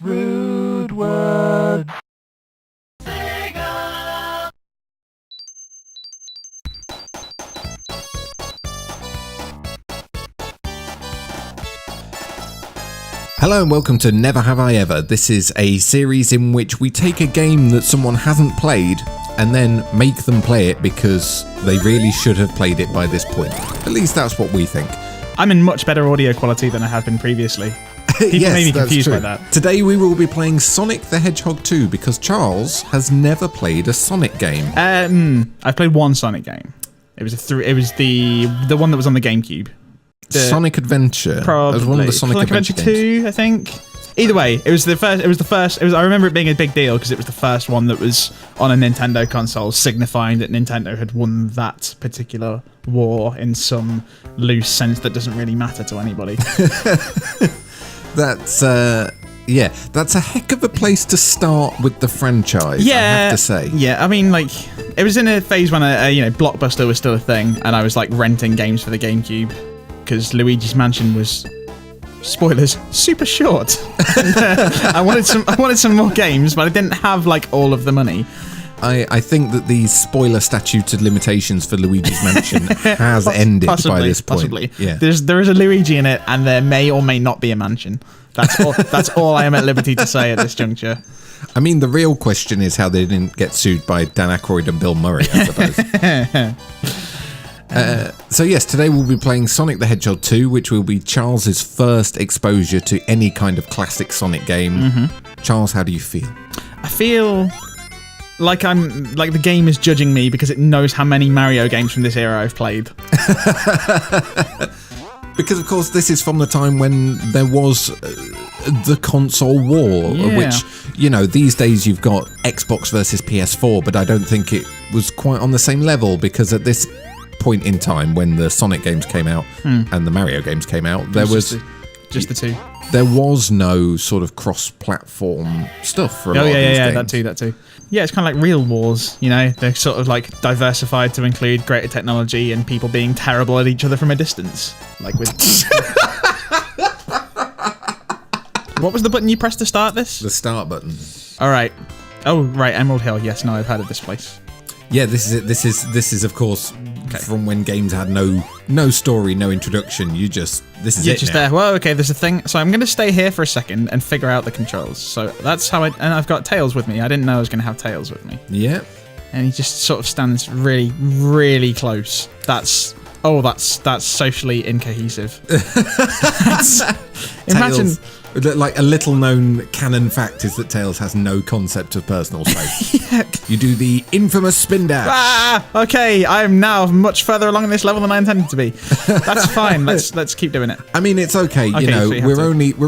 Rude words. Hello and welcome to Never Have I Ever. This is a series in which we take a game that someone hasn't played and then make them play it because they really should have played it by this point. At least that's what we think. I'm in much better audio quality than I have been previously. People may be confused by that. Today we will be playing Sonic the Hedgehog 2 because Charles has never played a Sonic game. I've played one Sonic game. It was the one that was on the GameCube. Sonic Adventure. Probably. It was one of the Sonic Adventure games. 2, I think. Either way, it was the first. I remember it being a big deal because it was the first one that was on a Nintendo console, signifying that Nintendo had won that particular war in some loose sense that doesn't really matter to anybody. That's a heck of a place to start with the franchise, I have to say. Yeah, I mean, like, it was in a phase when Blockbuster was still a thing, and I was like renting games for the GameCube because Luigi's Mansion was, spoilers, super short. And, I wanted some more games, but I didn't have like all of the money. I think that the spoiler statute of limitations for Luigi's Mansion has ended by this point. Possibly. Yeah. There is a Luigi in it, and there may or may not be a mansion. That's all I am at liberty to say at this juncture. I mean, the real question is how they didn't get sued by Dan Aykroyd and Bill Murray, I suppose. So yes, today we'll be playing Sonic the Hedgehog 2, which will be Charles's first exposure to any kind of classic Sonic game. Mm-hmm. Charles, how do you feel? I feel like the game is judging me because it knows how many Mario games from this era I've played. Because of course this is from the time when there was the console war, which, these days you've got Xbox versus PS4, but I don't think it was quite on the same level because at this point in time when the Sonic games came out and the Mario games came out, there was just the two. There was no sort of cross-platform stuff for a lot of these games. That too. Yeah, it's kind of like real wars, They're sort of like diversified to include greater technology and people being terrible at each other from a distance. Like with... What was the button you pressed to start this? The start button. All right. Oh, right, Emerald Hill. Yes, no, I've heard of this place. Yeah, this is it. This is of course from when games had no story, no introduction. You're just there. Well, okay, there's a thing. So I'm going to stay here for a second and figure out the controls. So that's how and I've got Tails with me. I didn't know I was going to have Tails with me. Yeah. And he just sort of stands really, really close. That's socially incohesive. Imagine. Like a little known canon fact is that Tails has no concept of personal space. Yeah. You do the infamous spin dash. Okay, I'm now much further along in this level than I intended to be. That's fine. Let's keep doing it. I mean, it's okay. So we're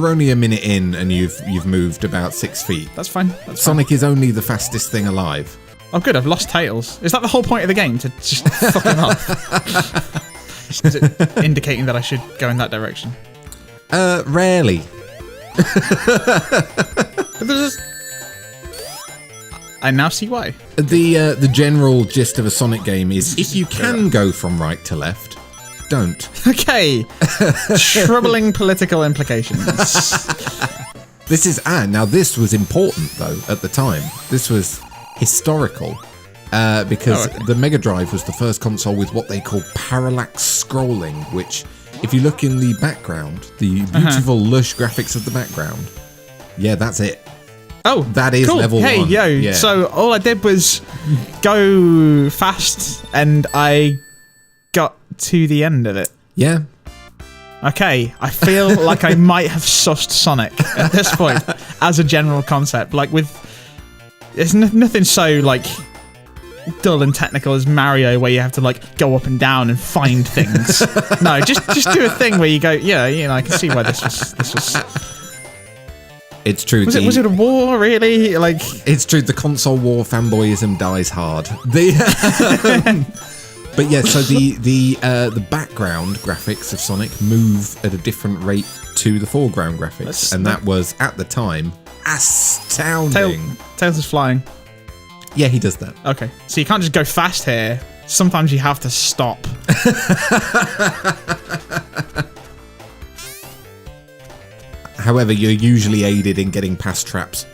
only a minute in, and you've moved about 6 feet. That's fine. Sonic is only the fastest thing alive. Oh, good. I've lost Tails. Is that the whole point of the game, to just fuck him off? Is it indicating that I should go in that direction? Rarely. I now see why. The general gist of a Sonic game is if you can go from right to left, don't. Okay. Troubling political implications. Now this was important though at the time. This was historical. Because the Mega Drive was the first console with what they call parallax scrolling, which, if you look in the background, the beautiful lush graphics of the background, that's it. Oh, that is cool. level 1. Hey, yo. Yeah. So all I did was go fast and I got to the end of it. Yeah. Okay, I feel like I might have sussed Sonic at this point as a general concept. Like there's nothing so like dull and technical as Mario, where you have to like go up and down and find things. No, just do a thing where you go, I can see why this was. It's true. Was it a war, really? Like, it's true. The console war fanboyism dies hard. But yeah, so the background graphics of Sonic move at a different rate to the foreground graphics, and that was at the time astounding. Tails is flying. Yeah, he does that. Okay, so you can't just go fast here. Sometimes you have to stop. However, you're usually aided in getting past traps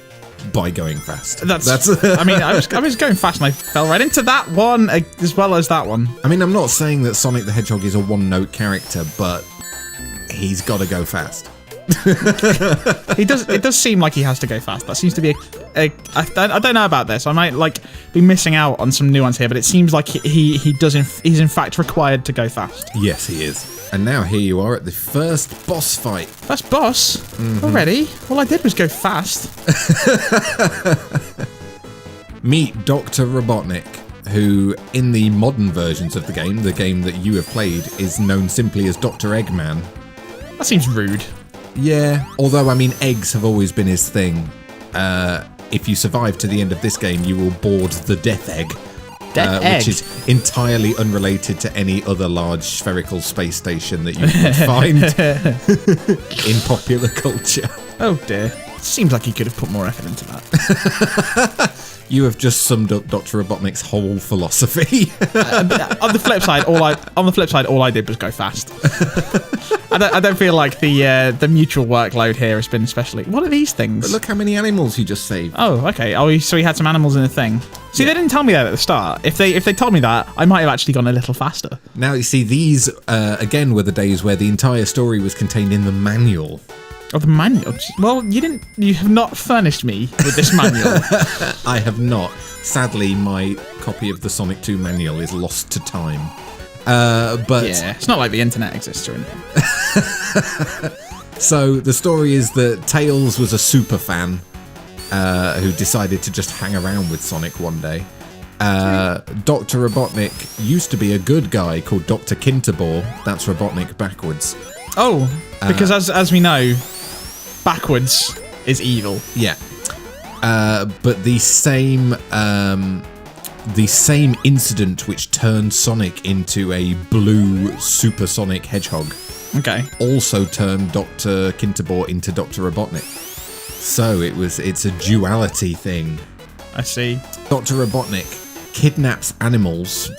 by going fast. That's I mean, I was going fast and I fell right into that one as well as that one. I mean, I'm not saying that Sonic the Hedgehog is a one-note character, but he's got to go fast. It does seem like he has to go fast. That seems to be I don't know about this. I might be missing out on some nuance here, but it seems like he's in fact required to go fast. Yes, he is. And now here you are at the first boss fight. First boss? Already? All I did was go fast. Meet Dr. Robotnik, who in the modern versions of the game that you have played, is known simply as Dr. Eggman. That seems rude. Yeah, although, I mean, eggs have always been his thing. If you survive to the end of this game, you will board the Death Egg. Which is entirely unrelated to any other large spherical space station that you would find in popular culture. Oh dear. Seems like he could have put more effort into that. You have just summed up Dr. Robotnik's whole philosophy. On the flip side, all I did was go fast. I don't feel like the mutual workload here has been especially. What are these things? But look how many animals you just saved. Oh, okay. Oh, so he had some animals in the thing. See, They didn't tell me that at the start. If they told me that, I might have actually gone a little faster. Now, you see, these, again, were the days where the entire story was contained in the manual. Oh, the manual? Well, you have not furnished me with this manual. I have not. Sadly, my copy of the Sonic 2 manual is lost to time. But yeah, it's not like the internet exists or anything. So the story is that Tails was a super fan who decided to just hang around with Sonic one day. Dr. Robotnik used to be a good guy called Dr. Kinterbor. That's Robotnik backwards. Oh, because as we know, backwards is evil. Yeah. But the same incident which turned Sonic into a blue supersonic hedgehog also turned Dr. Kinterbor into Dr. Robotnik. So it's a duality thing. I see. Dr. Robotnik kidnaps animals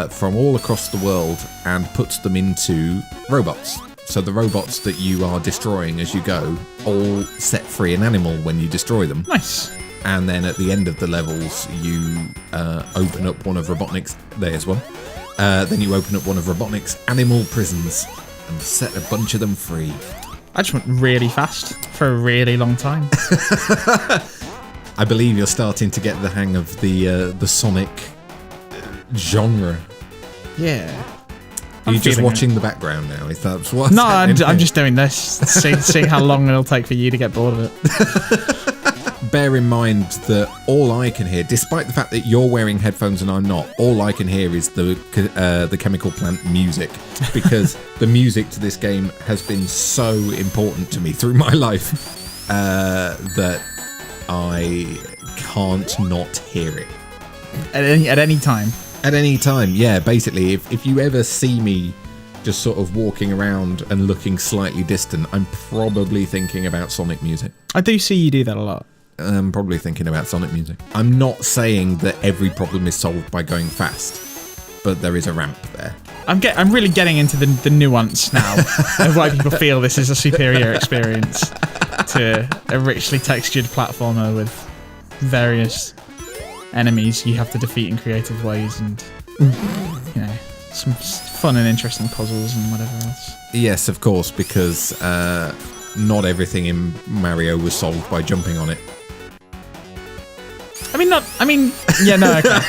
from all across the world and puts them into robots. So the robots that you are destroying as you go all set free an animal when you destroy them. Nice. And then at the end of the levels, you open up one of Robotnik's... There's one. Then you open up one of Robotnik's animal prisons and set a bunch of them free. I just went really fast for a really long time. I believe you're starting to get the hang of the Sonic genre. Yeah. Are you just watching the background now? Is that what's No, happening? I'm just doing this, seeing how long it'll take for you to get bored of it. Bear in mind that all I can hear, despite the fact that you're wearing headphones and I'm not, all I can hear is the Chemical Plant music, because the music to this game has been so important to me through my life that I can't not hear it. At any time. At any time, yeah. Basically, if you ever see me just sort of walking around and looking slightly distant, I'm probably thinking about Sonic music. I do see you do that a lot. I'm probably thinking about Sonic music. I'm not saying that every problem is solved by going fast, but there is a ramp there. I'm really getting into the nuance now of why people feel this is a superior experience to a richly textured platformer with various enemies you have to defeat in creative ways and, you know, some fun and interesting puzzles and whatever else. Yes, of course, because not everything in Mario was solved by jumping on it. Yeah, no, okay.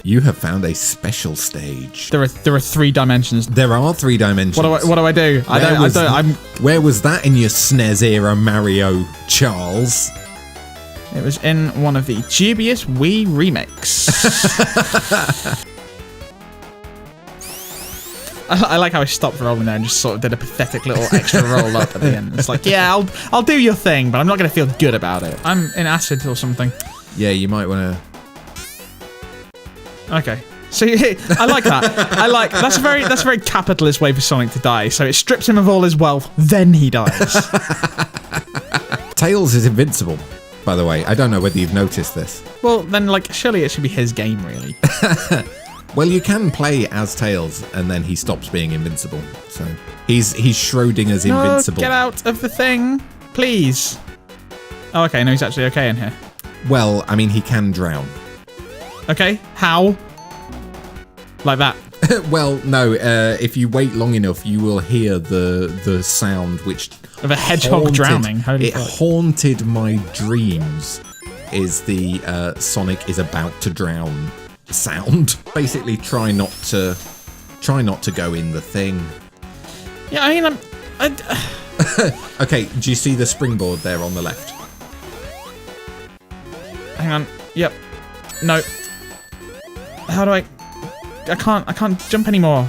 You have found a special stage. There are 3 dimensions. There are 3 dimensions. What do I do? Where was that in your SNES era, Mario, Charles? It was in one of the dubious Wii remakes. I like how I stopped rolling there and just sort of did a pathetic little extra roll up at the end. It's like, yeah, I'll do your thing, but I'm not going to feel good about it. I'm in acid or something. Yeah, you might want to. Okay. So I like that. That's a very capitalist way for Sonic to die. So it strips him of all his wealth, then he dies. Tails is invincible, by the way. I don't know whether you've noticed this. Well, then, surely it should be his game, really. Well, you can play as Tails, and then he stops being invincible. So He's Schrodinger's invincible. Get out of the thing, please. Oh, okay. No, he's actually okay in here. Well, I mean, he can drown. Okay, how? Like that. Well, no. If you wait long enough, you will hear the sound which of a hedgehog drowning. Holy it fuck. haunted my dreams. Is the Sonic is about to drown sound? Basically, try not to go in the thing. Yeah, I mean, Okay, do you see the springboard there on the left? hang on. Yep. No. How do I can't jump anymore.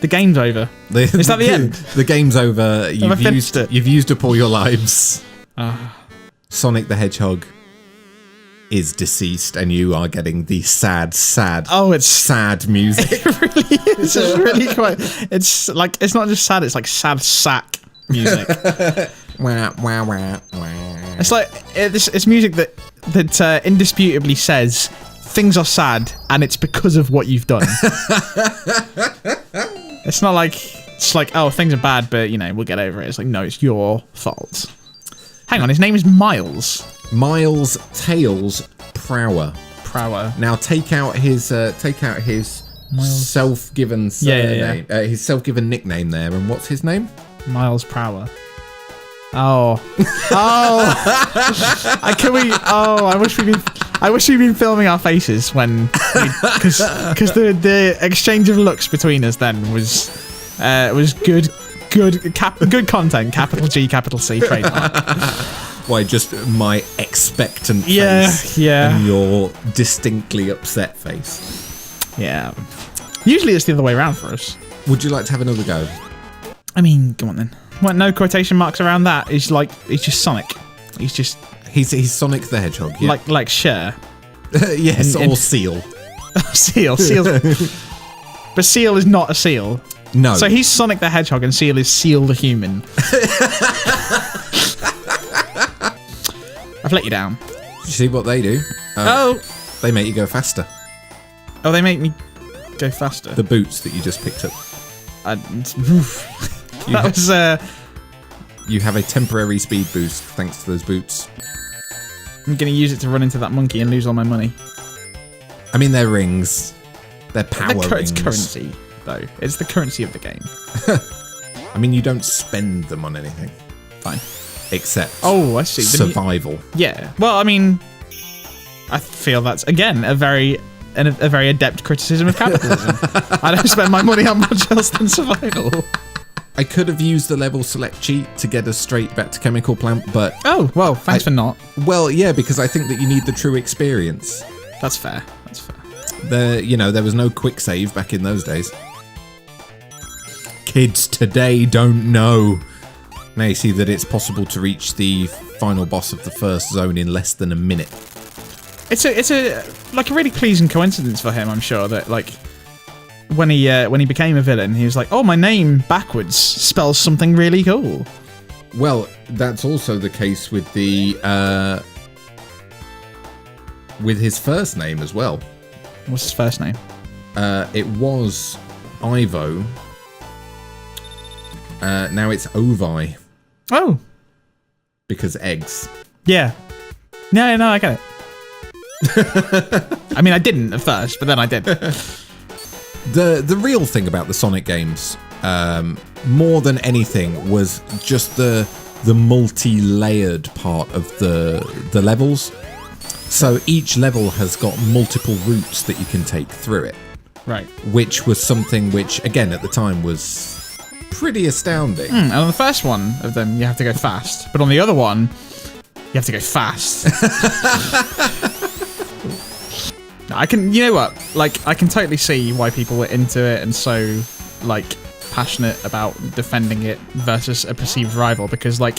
The game's over. Is that the end? The game's over. You've used up all your lives. Sonic the Hedgehog is deceased, and you are getting the sad music. It really is. It's really quite. It's like, it's not just sad. It's like sad sack music. Wah, wah, wah, wah. It's like it's music that indisputably says things are sad, and it's because of what you've done. It's not like it's like, oh, things are bad, but we'll get over it. It's like, no, it's your fault. Hang on, his name is Miles. Miles Tails Prower. Now take out his self-given surname, his self-given nickname there, and what's his name? Miles Prower. Oh. I wish we'd been filming our faces when, because the exchange of looks between us then was good content. Capital G, capital C, trademark. Why, just my expectant face and your distinctly upset face. Yeah. Usually it's the other way around for us. Would you like to have another go? I mean, come on then. What, no quotation marks around that? He's just Sonic. He's Sonic the Hedgehog. Yeah. Like Cher. Yes, or Seal. Seal. But Seal is not a seal. No. So he's Sonic the Hedgehog and Seal is Seal the human. I've let you down. You see what they do? They make you go faster. Oh, they make me go faster. The boots that you just picked up. You have a temporary speed boost thanks to those boots. I'm going to use it to run into that monkey and lose all my money. I mean, they're rings. They're power rings. It's currency, though. It's the currency of the game. I mean, you don't spend them on anything. Fine. Except I see. Survival. Yeah. Well, I mean, I feel that's, again, a very adept criticism of capitalism. I don't spend my money on much else than survival. I could have used the level select cheat to get us straight back to Chemical Plant, but... Oh, well, thanks for not. Well, yeah, because I think that you need the true experience. That's fair. There was no quick save back in those days. Kids today don't know. Now you see that it's possible to reach the final boss of the first zone in less than a minute. It's a really pleasing coincidence for him, I'm sure, that when he became a villain, he was like, oh, my name backwards spells something really cool. Well, that's also the case with with his first name as well. What's his first name? It was Ivo. Now it's Ovi. Oh. Because eggs. Yeah. No, I get it. I mean, I didn't at first, but then I did. The real thing about the Sonic games, more than anything, was just the multi-layered part of the levels. So each level has got multiple routes that you can take through it. Right. Which was something which, again, at the time was pretty astounding. And on the first one of them, you have to go fast. But on the other one, you have to go fast. I can totally see why people were into it and so, passionate about defending it versus a perceived rival, because, the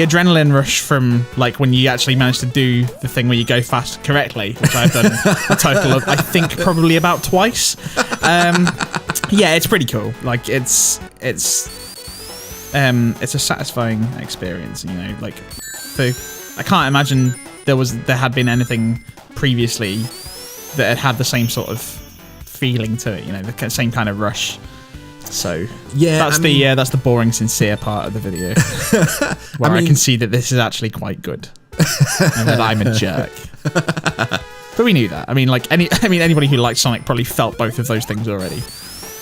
adrenaline rush from, when you actually manage to do the thing where you go fast correctly, which I've done a total of, I think, probably about twice. Yeah, it's pretty cool. It's a satisfying experience, I can't imagine there had been anything previously that had the same sort of feeling to it, the same kind of rush So yeah, that's the boring, sincere part of the video, where I can see that this is actually quite good, and that I'm a jerk. But we knew that. I mean, anybody who liked Sonic probably felt both of those things already.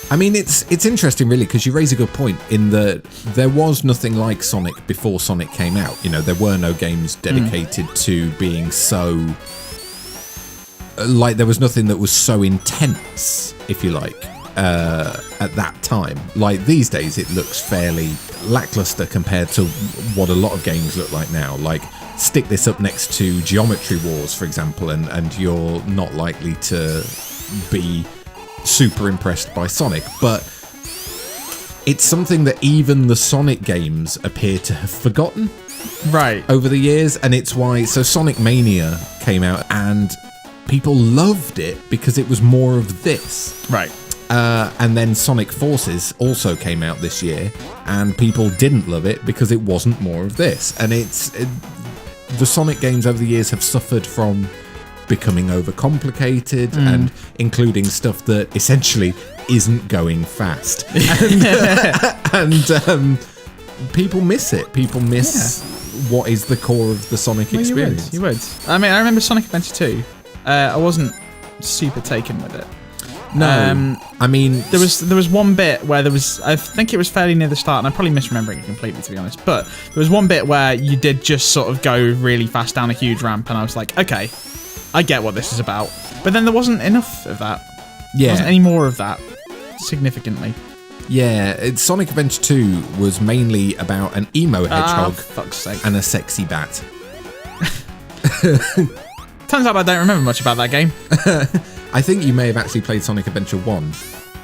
I mean, it's interesting, really, because you raise a good point in that there was nothing like Sonic before Sonic came out. You know, there were no games dedicated to being so... Like, there was nothing that was so intense, if you like, at that time. Like, these days, it looks fairly lackluster compared to what a lot of games look like now. Like, stick this up next to Geometry Wars, for example, and you're not likely to be super impressed by Sonic, but it's something that even the Sonic games appear to have forgotten over the years, and it's why Sonic Mania came out and people loved it because it was more of this, and then Sonic Forces also came out this year and people didn't love it because it wasn't more of this. And the Sonic games over the years have suffered from becoming overcomplicated and including stuff that essentially isn't going fast, and people miss it. People miss what is the core of the Sonic experience. You would. I mean, I remember Sonic Adventure 2. I wasn't super taken with it. No, I mean, there was one bit where I think it was fairly near the start, and I'm probably misremembering it completely, to be honest, but there was one bit where you did just sort of go really fast down a huge ramp, and I was like, okay, I get what this is about. But then there wasn't enough of that. There wasn't any more of that, significantly. Yeah, Sonic Adventure 2 was mainly about an emo hedgehog fuck's sake. And a sexy bat. Turns out I don't remember much about that game. I think you may have actually played Sonic Adventure 1.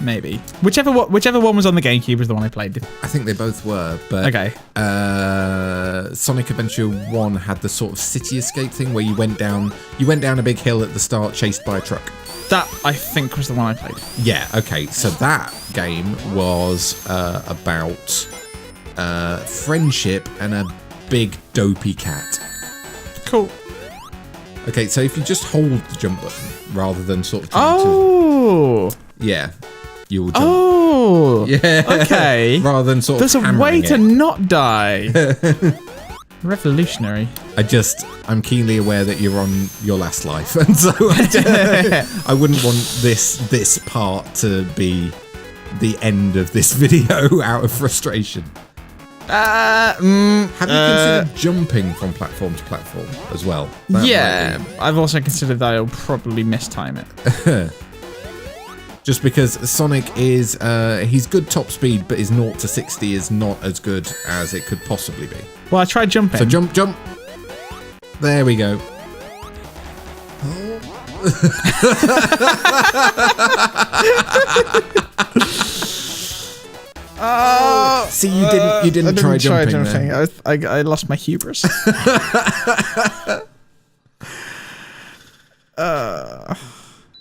Maybe. Whichever one was on the GameCube was the one I played. I think they both were, but okay. Sonic Adventure 1 had the sort of city escape thing where you went down a big hill at the start, chased by a truck. That, I think, was the one I played. Yeah, okay. So that game was about friendship and a big dopey cat. Cool. Okay, so if you just hold the jump button rather than sort of yeah, you will jump. Oh, yeah. Okay. Rather than sort of. There's a way to not die. Revolutionary. I'm keenly aware that you're on your last life, and so I wouldn't want this part to be the end of this video out of frustration. Have you considered jumping from platform to platform as well? Yeah, I've also considered that I'll probably mistime it. Just because Sonic is, he's good top speed, but his 0 to 60 is not as good as it could possibly be. Well, I tried jumping. So jump. There we go. Oh, see, you didn't try jumping. Then. I lost my hubris.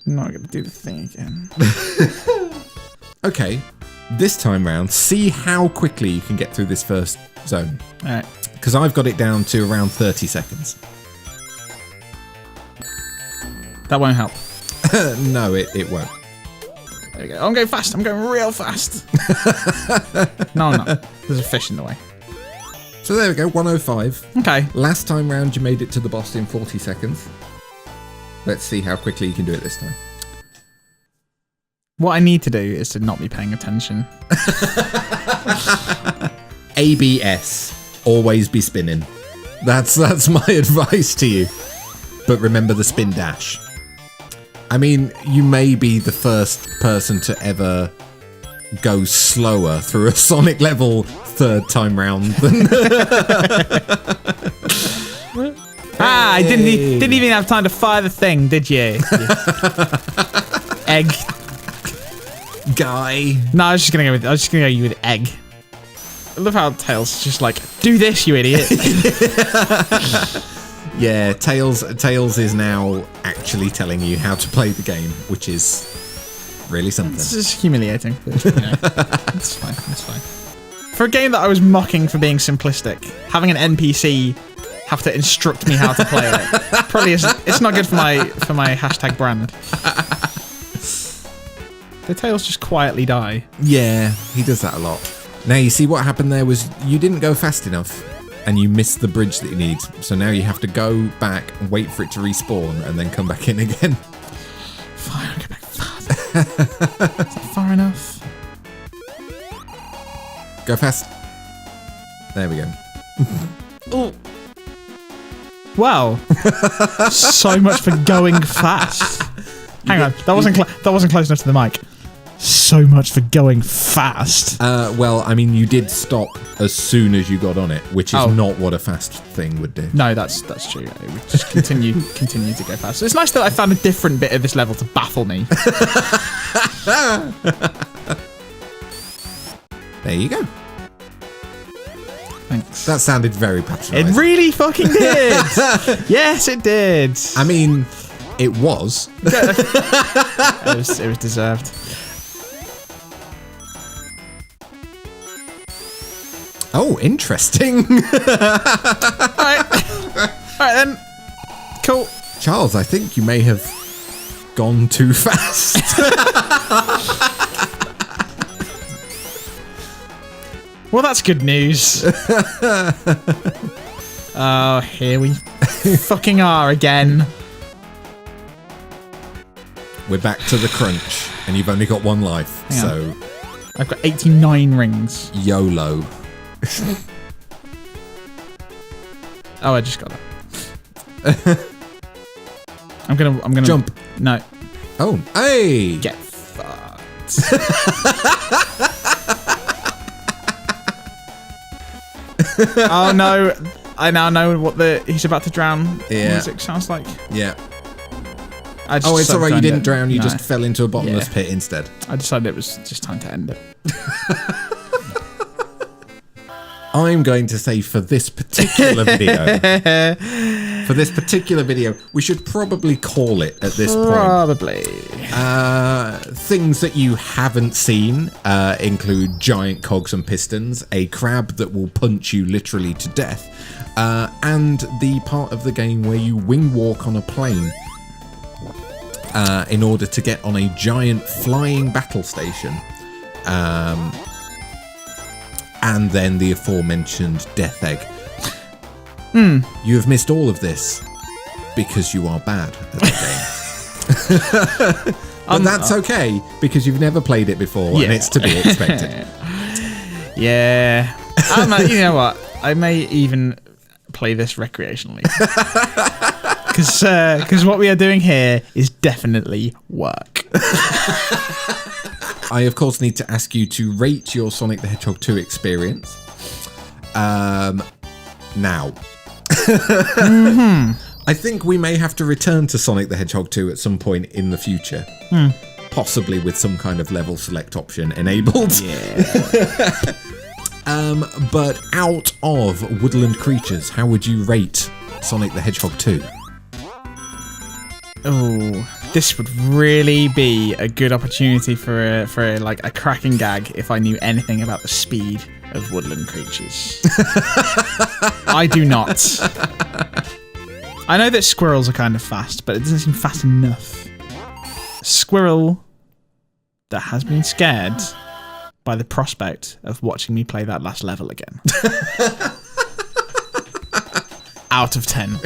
Not gonna do the thing again. Okay, this time round, see how quickly you can get through this first zone. All right. Because I've got it down to around 30 seconds. That won't help. No, it won't. There you go. I'm going fast. I'm going real fast. No, I'm not. There's a fish in the way. So there we go, 105. Okay. Last time round, you made it to the boss in 40 seconds. Let's see how quickly you can do it this time. What I need to do is to not be paying attention. ABS. Always be spinning. That's my advice to you. But remember the spin dash. I mean, you may be the first person to ever go slower through a Sonic level third time round than... I didn't even have time to fire the thing, did you? Egg guy. No, I was just gonna go with egg. I love how Tails is just like, do this, you idiot. Yeah, Tails is now actually telling you how to play the game, which is really something. It's just humiliating, but, you know, it's fine. It's fine. For a game that I was mocking for being simplistic, having an NPC have to instruct me how to play it probably isn't. It's not good for my hashtag brand. The tails just quietly die. Yeah, he does that a lot. Now, you see what happened there was you didn't go fast enough and you missed the bridge that you need. So now you have to go back and wait for it to respawn and then come back in again. Fine, I'll go back fast. Is that far enough? Go fast. There we go. Oh. Wow. So much for going fast. Hang on, that wasn't close enough to the mic. So much for going fast. Well, I mean, you did stop as soon as you got on it, which is not what a fast thing would do. No, that's true. It would just continue to go fast. So it's nice that I found a different bit of this level to baffle me. There you go. Thanks. That sounded very patronising. It really fucking did. Yes, it did. I mean, it was. It was deserved. Oh, interesting. Alright then. Cool. Charles, I think you may have gone too fast. Well, that's good news. Oh, here we fucking are again. We're back to the crunch, and you've only got one life, so... I've got 89 rings. YOLO. Oh, I just got that. I'm gonna jump. No. Oh, hey! Get fucked. Oh no! I now know what he's about to drown music sounds like. Yeah. Oh, it's alright. You didn't drown. You just fell into a bottomless pit instead. I decided it was just time to end it. I'm going to say for this particular video, we should probably call it at this point. Probably. Things that you haven't seen include giant cogs and pistons, a crab that will punch you literally to death, and the part of the game where you wing walk on a plane in order to get on a giant flying battle station. And then the aforementioned death egg. You have missed all of this because you are bad at the game. But that's okay, because you've never played it before, and it's to be expected. Yeah. You know what? I may even play this recreationally. Because what we are doing here is definitely work. I, of course, need to ask you to rate your Sonic the Hedgehog 2 experience. Now. I think we may have to return to Sonic the Hedgehog 2 at some point in the future. Possibly with some kind of level select option enabled. Yeah. But out of Woodland Creatures, how would you rate Sonic the Hedgehog 2? Oh, this would really be a good opportunity for a cracking gag if I knew anything about the speed of Woodland Creatures. I do not. I know that squirrels are kind of fast, but it doesn't seem fast enough. A squirrel that has been scared by the prospect of watching me play that last level again. Out of 10.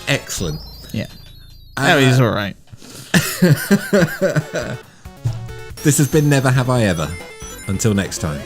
Excellent. Yeah. Oh, he's all right. This has been Never Have I Ever. Until next time.